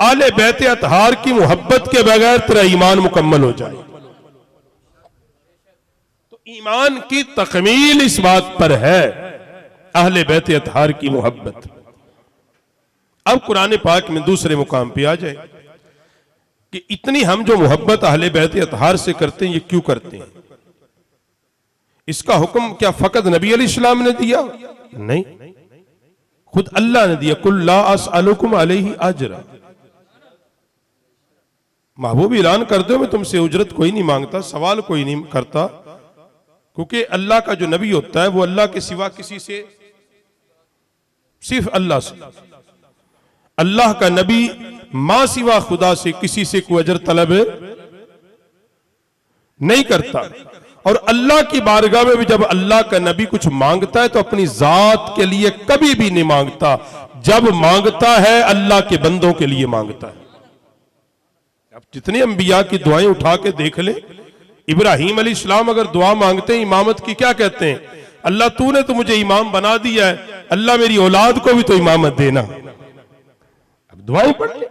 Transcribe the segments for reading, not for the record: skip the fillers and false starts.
आले बैत अतहार की मोहब्बत के बगैर तेरा ईमान मुकम्मल हो जाए। तो ईमान की तकमील इस बात पर है, अहले बैत अतहार की मोहब्बत। अब कुरान पाक में दूसरे मुकाम पे आ जाए कि इतनी हम जो मोहब्बत अहले बैत अतहार से करते हैं, ये क्यों करते हैं? इसका हुक्म क्या फकत नबी अलैहिस्सलाम ने दिया? नहीं, खुद अल्लाह ने दिया। कुल ला अस्अलुकुम अलैहि अजरा। महबूब ऐलान कर दो, मैं तुमसे उजरत कोई नहीं मांगता, सवाल कोई नहीं करता, क्योंकि अल्लाह का जो नबी होता है वो अल्लाह के सिवा किसी से, सिर्फ अल्लाह से, अल्लाह का नबी मां सिवा खुदा से किसी से कोई अजर तलब नहीं करता। और अल्लाह की बारगाह में भी जब अल्लाह का नबी कुछ मांगता है तो अपनी जात के लिए कभी भी नहीं मांगता, जब मांगता है अल्लाह के बंदों के लिए मांगता है। अब जितने अंबिया की दुआएं उठा के देख ले, इब्राहीम अलैहिस्सलाम अगर दुआ मांगते हैं इमामत की, क्या कहते हैं? अल्लाह तूने तो मुझे इमाम बना दिया है, अल्लाह मेरी औलाद को भी तो इमामत देना। अब दुआएं पढ़ ले,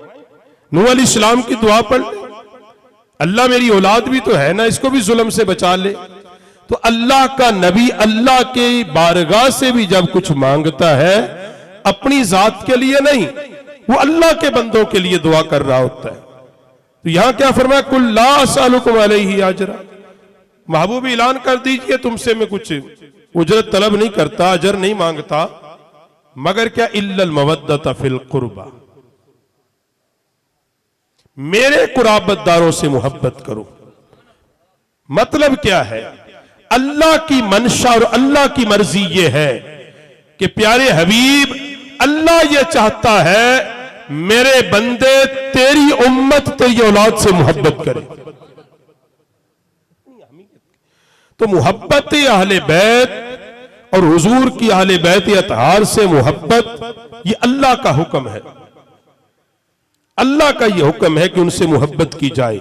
नूह अलैहिस्सलाम की दुआ पढ़ ले, अल्लाह मेरी औलाद भी तो है ना, इसको भी जुल्म से बचा ले। तो अल्लाह का नबी अल्लाह के बारगाह से भी जब कुछ मांगता है, अपनी जात के लिए नहीं, वो अल्लाह के बंदों के लिए दुआ कर रहा होता है। तो यहां क्या फरमाया? कुल ला अस्अलुकुम अलैहि अजरा। महबूब ऐलान कर दीजिए, तुमसे मैं कुछ उजरत तलब नहीं करता, अजर नहीं मांगता, मगर क्या इल्लल मवद्दत फिल कुर्बा, मेरे कुराबतदारों से मोहब्बत करो। मतलब क्या है? अल्लाह की मंशा और अल्लाह की मर्जी ये है कि प्यारे हबीब, अल्लाह ये चाहता है मेरे बंदे तेरी उम्मत तेरी औलाद से मोहब्बत करे। तो मोहब्बत अहले बैत और हुजूर की अहले बैत अतहार से मोहब्बत, ये अल्लाह का हुक्म है। अल्लाह का यह हुक्म है कि उनसे मोहब्बत की जाए।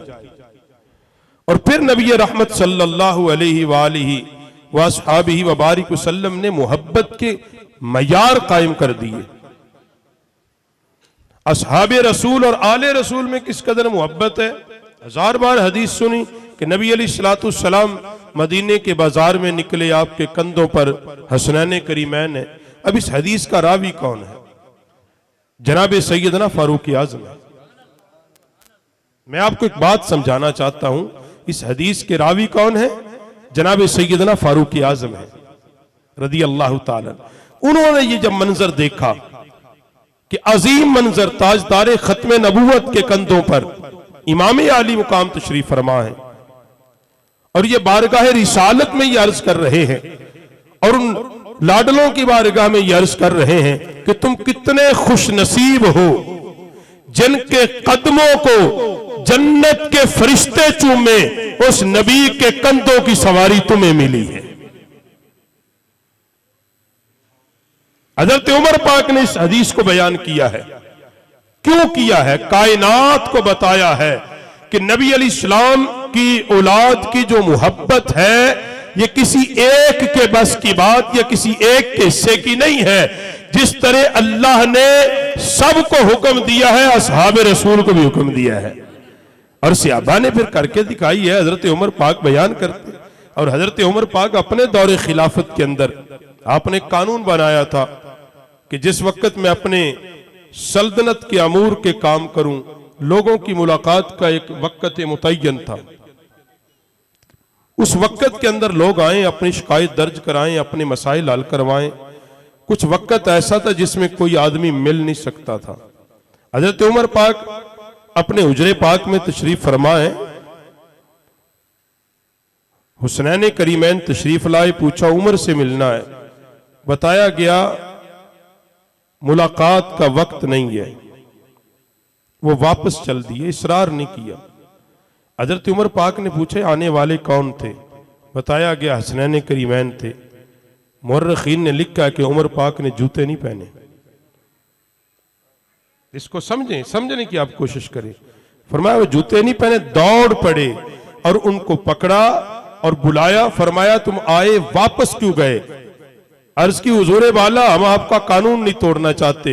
और फिर नबी रहमत सल्लल्लाहु अलैहि वालिहि वसहबिहि व बारिक वसल्लम ने मोहब्बत के मयार कायम कर दिए। असहाबे रसूल और आले रसूल में किस कदर मोहब्बत है। हजार बार हदीस सुनी कि नबी अलैहिस्सलातु वस्सलाम मदीने के बाजार में निकले, आपके कंधों पर हसनैन करीमैन है। अब इस हदीस का रावी कौन है? जनाब सैयदना फारूक आज़म है। मैं आपको एक बात समझाना चाहता हूं, इस हदीस के रावी कौन है? जनाब सैयदना फारूक आज़म है रदी अल्लाह ताला। उन्होंने ये जब मंजर देखा कि अजीम मंजर, ताजदार खत्म नबूवत के कंधों पर इमाम आली मुकाम तशरीफ फरमा है और ये बारगाह रिसालत में ये अर्ज कर रहे हैं और उन लाडलों की बारगाह में ये अर्ज कर रहे हैं कि तुम कितने खुश नसीब हो जिनके कदमों को जन्नत के फरिश्ते चूमे, उस नबी के कंधों की सवारी तुम्हें मिली है। हजरत उमर पाक ने इस हदीस को बयान किया है। क्यों किया है? कायनात को बताया है कि नबी अलैहिस्सलाम की औलाद की जो मोहब्बत है, ये किसी एक के बस की बात या किसी एक के हिस्से की नहीं है। जिस तरह अल्लाह ने सबको हुक्म दिया है, असहाब रसूल को भी हुक्म दिया है और सहाबा ने फिर करके दिखाई है। हजरत उमर पाक बयान करते, और हजरत उमर पाक अपने दौरे खिलाफत के अंदर आपने कानून बनाया था कि जिस वक्त मैं अपने सल्तनत के अमूर के काम करूं, लोगों की मुलाकात का एक वक्त मुतय्यन था। उस वक्त के अंदर लोग आए, अपनी शिकायत दर्ज कराएं, अपने मसाइल हल करवाएं। कुछ वक्त ऐसा था जिसमें कोई आदमी मिल नहीं सकता था। हजरत उमर पाक अपने हुजरे पाक में तशरीफ फरमाए, हुसनैन करीमैन तशरीफ लाए, पूछा उमर से मिलना है। बताया गया मुलाकात का वक्त नहीं है। वो वापस चल दिए, इसरार नहीं किया। हजरत उमर पाक ने पूछे आने वाले कौन थे? बताया गया हसनैन करीमैन थे। मुर्रखीन ने लिखा कि उमर पाक ने जूते नहीं पहने। इसको समझें, समझने की आप कोशिश करें। फरमाया वो जूते नहीं पहने, दौड़ पड़े और उनको पकड़ा और बुलाया। फरमाया तुम आए, वापस क्यों गए? अर्ज की हुजूर वाला, हम आपका कानून नहीं तोड़ना चाहते,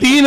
3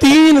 3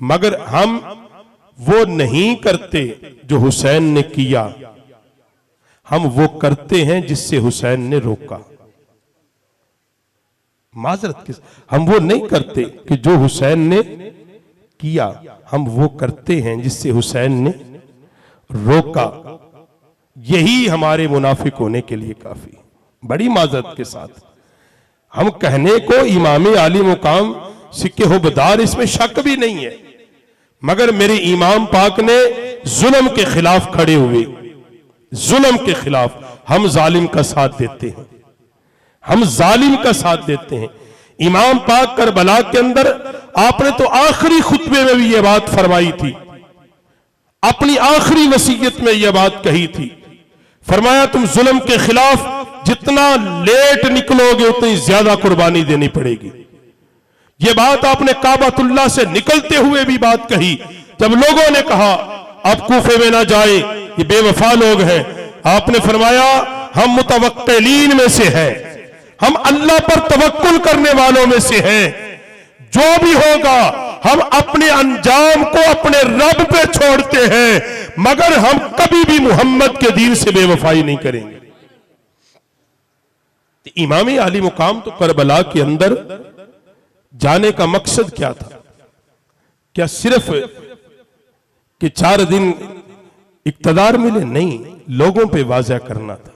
मगर हम वो नहीं करते जो हुसैन ने किया, हम वो करते हैं जिससे हुसैन ने रोका। माजरत किस, हम वो नहीं करते कि जो हुसैन ने किया, हम वो करते हैं जिससे हुसैन ने रोका। यही हमारे मुनाफिक होने के लिए काफी। बड़ी माजरत के साथ हम कहने को इमाम आली मुकाम सिक्के हुबदार, इसमें शक भी नहीं है, मगर मेरे इमाम पाक ने जुल्म के खिलाफ खड़े हुए, जुल्म के खिलाफ हम जालिम का साथ देते हैं, हम जालिम का साथ देते हैं। इमाम पाक करबला के अंदर आपने तो आखिरी खुतबे में भी यह बात फरमाई थी, अपनी आखिरी वसीयत में यह बात कही थी, फरमाया तुम जुल्म के खिलाफ जितना लेट निकलोगे उतनी ज्यादा कुर्बानी देनी पड़ेगी। यह बात आपने काबतुल्लाह से निकलते हुए भी बात कही, जब लोगों ने कहा अब कूफे में ना जाए, ये बेवफा लोग हैं, आपने फरमाया हम मुतवक्किलीन में से हैं, हम अल्लाह पर तवक्कुल करने वालों में से हैं, जो भी होगा हम अपने अंजाम को अपने रब पे छोड़ते हैं, मगर हम कभी भी मोहम्मद के दीन से बेवफाई नहीं करेंगे। इमाम आली मुकाम तो करबला के अंदर जाने का मकसद क्या था? क्या सिर्फ कि 4 दिन इक्तदार मिले? नहीं, लोगों पे वाज़ह करना था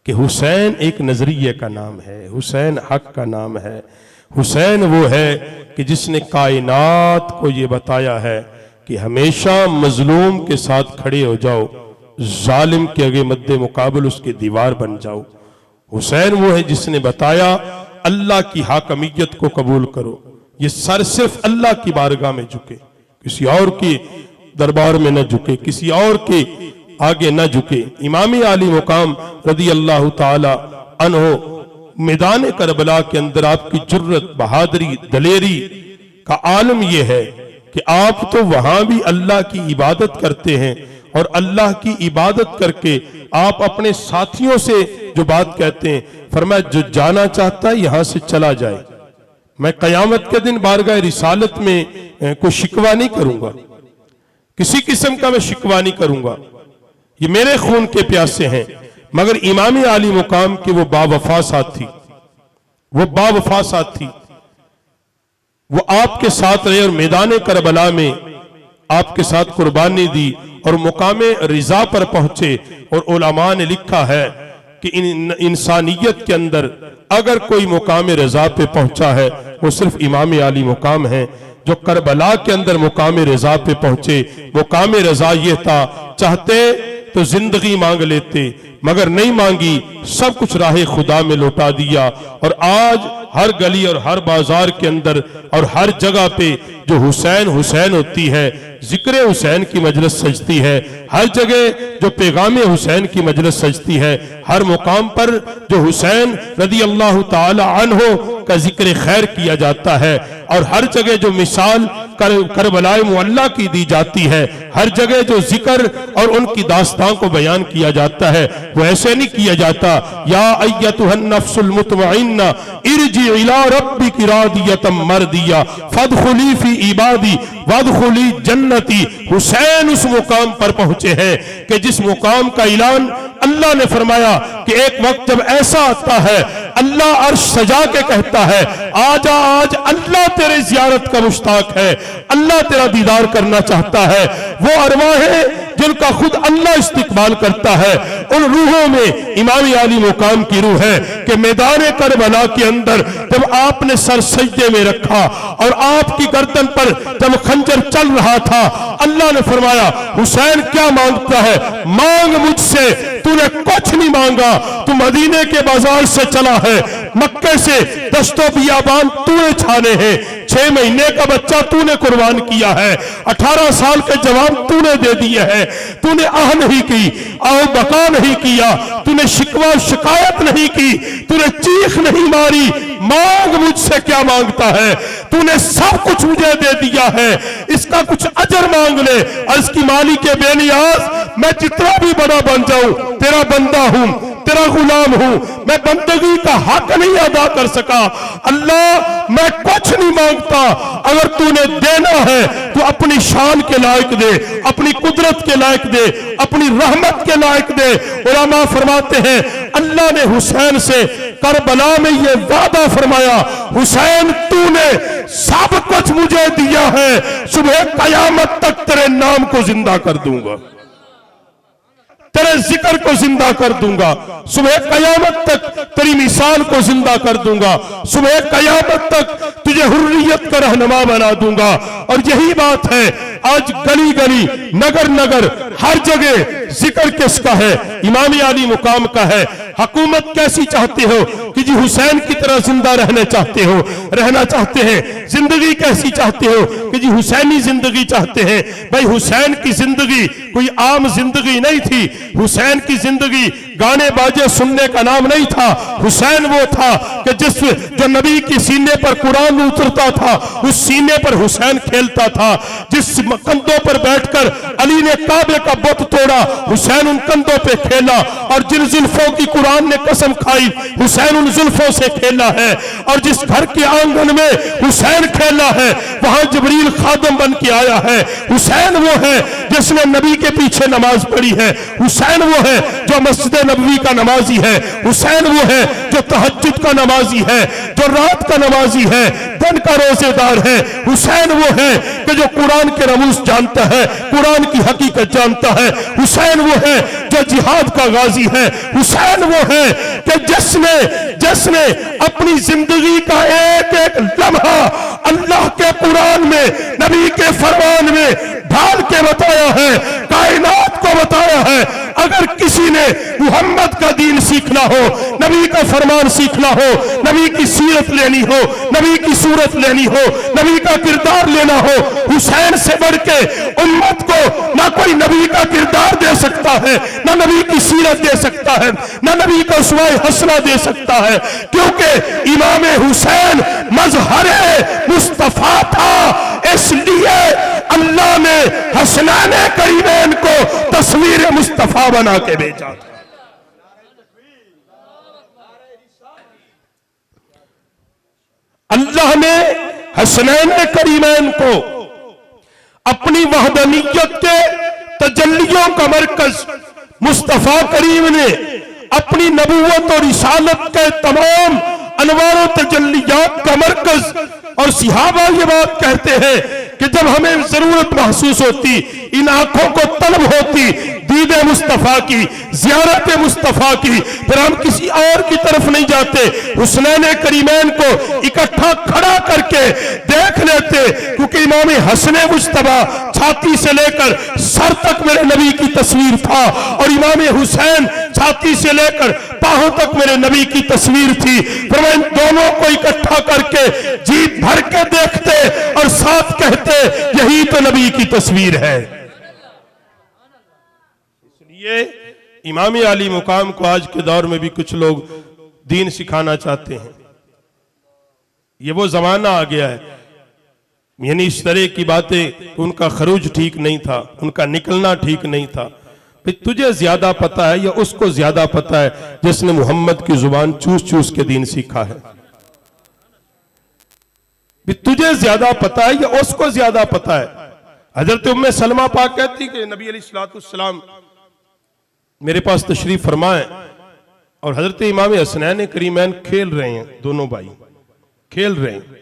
कि हुसैन एक नजरिए का नाम है, हुसैन हक का नाम है, हुसैन वो है कि जिसने कायनात को ये बताया है कि हमेशा मजलूम के साथ खड़े हो जाओ, जालिम के आगे मद्दे मुकाबल उसके दीवार बन जाओ। हुसैन वो है जिसने बताया अल्लाह की हाकमियत को कबूल करो, ये सर सिर्फ अल्लाह की बारगाह में झुके, किसी और के दरबार में न झुके, किसी और के आगे न झुके। इमाम आली मुकाम रदी अल्लाह ताला अन्हो मैदान करबला के अंदर आपकी जुर्रत, बहादुरी, दलेरी का आलम यह है कि आप तो वहां भी अल्लाह की इबादत करते हैं, और अल्लाह की इबादत करके आप अपने साथियों से जो बात कहते हैं, फरमाया जो जाना चाहता है यहां से चला जाए। मैं कयामत के दिन बारगाह रिसालत में कोई शिकवा नहीं करूंगा, किसी किस्म का मैं शिकवा नहीं करूंगा, ये मेरे खून के प्यासे हैं, मगर इमाम आली मुकाम के वो बावफा साथी, वो बावफा साथी, वो आपके साथ रहे और मैदान करबला में आपके साथ कुर्बानी दी और मुकामे रिजा पर पहुंचे। और उलमा ने लिखा है कि इंसानियत के अंदर अगर कोई मुकामे रिजा पे पहुंचा है वो सिर्फ इमाम आली मुकाम है, जो करबला के अंदर मुकामे रिजा पे पहुंचे। मुकामे रिजा ये था, चाहते तो जिंदगी मांग लेते, मगर नहीं मांगी, सब कुछ राह खुदा में लौटा दिया। और आज हर गली और हर बाजार के अंदर और हर जगह पे जो हुसैन हुसैन होती है, जिक्र हुसैन की मजलिस सजती है, हर जगह जो पैगाम हुसैन की मजलिस सजती है, हर मुकाम पर जो हुसैन रदी अल्लाह ताला अन्हो का जिक्र खैर किया जाता है, और हर जगह जो मिसाल करबलाए मुअल्ला की दी जाती है, हर जगह जो जिक्र और उनकी दास्तान को बयान किया जाता है, वो ऐसे नहीं किया जाता या अय्यतुहन नफ्सुल मुतमइन्ना इरजी इला रब्बिकी रादियतम मर्दिया फदखुली फी इबादी वदखुली जन्नती। हुसैन उस मुकाम पर पहुंचे हैं कि जिस मुकाम का ऐलान अल्लाह ने फरमाया कि एक वक्त जब ऐसा आता है अल्लाह अर्श सजा के कहता है आजा, आज अल्लाह तेरे जियारत का मुश्ताक है, अल्लाह तेरा दीदार करना चाहता है। वो अरवाहें जिनका खुद अल्लाह इस्तिकबाल करता है, उन रूहों में इमाम आली मुकाम की रूह है कि मैदान करबला के अंदर जब आपने सर सजदे में रखा और आपकी गर्दन पर जब खंजर चल रहा था, अल्लाह ने फरमाया हुसैन क्या मांगता है, मांग मुझसे, तूने कुछ नहीं मांगा, तू मदीने के बाजार से चला है, मक्के से दस्तों बियाबान तूने छाने हैं, 6 महीने का बच्चा तूने कुर्बान किया है, 18 साल के जवान तूने दे दिए हैं, तूने आह नहीं की, आओ बका नहीं किया, तूने शिकवा शिकायत नहीं की, तूने चीख नहीं मारी, मांग मुझसे क्या मांगता है, तूने सब कुछ मुझे दे दिया है, इसका कुछ अजर मांग ले। अर्ज़ की मालिक बेनियाज, मैं जितना भी बड़ा बन जाऊं तेरा बंदा हूं, तेरा गुलाम हूं, मैं बंदगी का हक नहीं अदा कर सका। अल्लाह मैं कुछ नहीं मांगता, अगर तूने देना है तो अपनी शान के लायक दे, अपनी कुदरत के लायक दे, अपनी रहमत के लायक दे। उलमा फरमाते हैं अल्लाह ने हुसैन से करबला में ये वादा फरमाया, हुसैन तूने सब कुछ मुझे दिया है, सुबह कयामत तक तेरे नाम को जिंदा कर दूंगा, तेरे जिक्र को जिंदा कर दूंगा, सुबह कयामत तक तेरी मिसाल को जिंदा कर दूंगा, सुबह कयामत तक तुझे हुर्रियत का रहनुमा बना दूंगा। और यही बात है आज गली गली नगर नगर हर जगह जिक्र किसका है? इमाम आली मुकाम का है। हुकूमत कैसी चाहते हो कि जी हुसैन की तरह जिंदा रहना चाहते हैं। जिंदगी कैसी चाहते हो कि जी हुसैनी जिंदगी चाहते हैं। भाई हुसैन की जिंदगी कोई आम जिंदगी नहीं थी, हुसैन की जिंदगी गाने बाजे सुनने का नाम नहीं था। हुसैन वो था कि जो नबी की सीने पर कुरान उतरता था उस सीने पर हुसैन खेलता था। जिस कंधों पर बैठकर अली ने काबे का बुत तोड़ा, हुसैन उन कंधों पे खेला। और जिन जुल्फों की कुरान ने कसम खाई, हुसैन उन जुल्फों से खेला है। और जिस घर के आंगन में हुसैन खेला है वहां जिब्रील खादम बन के आया है। हुसैन वो है जिसने नबी के पीछे नमाज पढ़ी है। हुसैन वो है जो मस्जिद नबवी का नमाजी है। हुसैन वो है जो तहज्जुद का नमाजी है, जो रात का नमाजी है, दिन का रोजेदार है। हुसैन वो है कि जो कुरान के रमूज जानता है, कुरान की हकीकत जानता है। हुसैन वो है जो जिहाद का गाजी है। हुसैन वो है कि जिसने अपनी जिंदगी का एक एक लम्हा अल्लाह के कुरान में, नबी के फरमान में ढाल के बताया है, कायनात को बताया है। अगर किसी ने मुहम्मद का दीन सीखना हो, नबी का फरमान सीखना हो, नबी की सीरत लेनी हो, नबी की सूरत लेनी हो, नबी का किरदार लेना हो, हुसैन से बढ़ के उम्मत को ना कोई नबी का किरदार दे सकता है, ना नबी की सीरत दे सकता है, ना नबी का उसवाए हसना दे सकता है। क्योंकि इमाम हुसैन मजहरे मुस्तफा था, इसलिए अल्लाह ने हसनैन करीमैन को तस्वीर मुस्तफा बना के भेजा था। अल्लाह ने हसनैन करीमैन को अपनी वहदनीयत के तजल्लियों का मरकज, मुस्तफा करीम ने अपनी नबूवत और रिसालत के तमाम अनवार और तजल्लियात का मरकज। और सहाबा ये बात कहते हैं कि जब हमें जरूरत महसूस होती, इन आंखों को तलब होती दीदे मुस्तफा की, जियारत मुस्तफा की, फिर हम किसी और की तरफ नहीं जाते, हुसनैन करीमैन को इकट्ठा खड़ा करके देख लेते। क्योंकि इमाम हसन मुज्तबा छाती से लेकर सर तक मेरे नबी की तस्वीर था, और इमाम हुसैन छाती से लेकर बाहों तक मेरे नबी की तस्वीर थी। फिर मैं इन दोनों को इकट्ठा करके जी भर के देखते और साथ कहते यही तो नबी की तस्वीर है। इसलिए इमाम आली मुकाम को आज के दौर में भी कुछ लोग दीन सिखाना चाहते हैं। ये वो जमाना आ गया है, यानी इस तरह की बातें, उनका खरूज ठीक नहीं था, उनका निकलना ठीक नहीं था। फिर तुझे ज्यादा पता है या उसको ज्यादा पता है जिसने मोहम्मद की जुबान चूस चूस के दीन सीखा है? तुझे ज्यादा पता है या उसको ज्यादा पता है? हजरत उम्मे सलमा पाक कहती कि नबी अलैहिस्सलाम मेरे पास तशरीफ फरमाए और हजरत इमाम हसनैन करीमैन खेल रहे हैं, दोनों भाई खेल रहे हैं।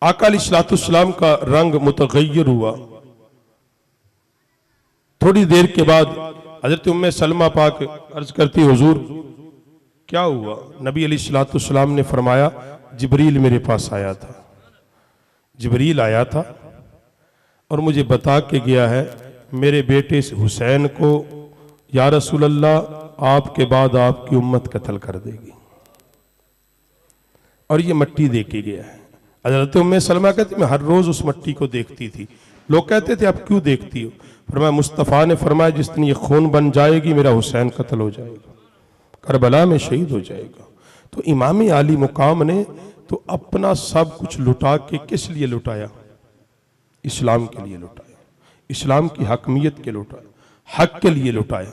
आका अलैहिस्सलाम का रंग मुतगय्यर हुआ। थोड़ी देर के बाद हजरत उम्मे सलमा पाक अर्ज करती, हुजूर क्या हुआ? नबी अलैहिस्सलाम ने फरमाया, जिब्रील मेरे पास आया था, जिब्रील आया था और मुझे बता के गया है मेरे बेटे हुसैन को या रसूल अल्लाह आपके बाद आपकी उम्मत कत्ल कर देगी, और ये मट्टी दे के गया है। हज़रत उम्मे सलमा कहती मैं हर रोज उस मट्टी को देखती थी। लोग कहते थे आप क्यों देखती हो? फरमाया मुस्तफ़ा ने फरमाया जिस दिन ये खून बन जाएगी मेरा हुसैन कत्ल हो जाएगा, करबला में शहीद हो जाएगा। तो इमाम आली मुकाम ने तो अपना सब कुछ लुटा के किस लिए लुटाया? इस्लाम के लिए लुटाया, इस्लाम की हकमियत के लुटाया, हक के लिए लुटाया।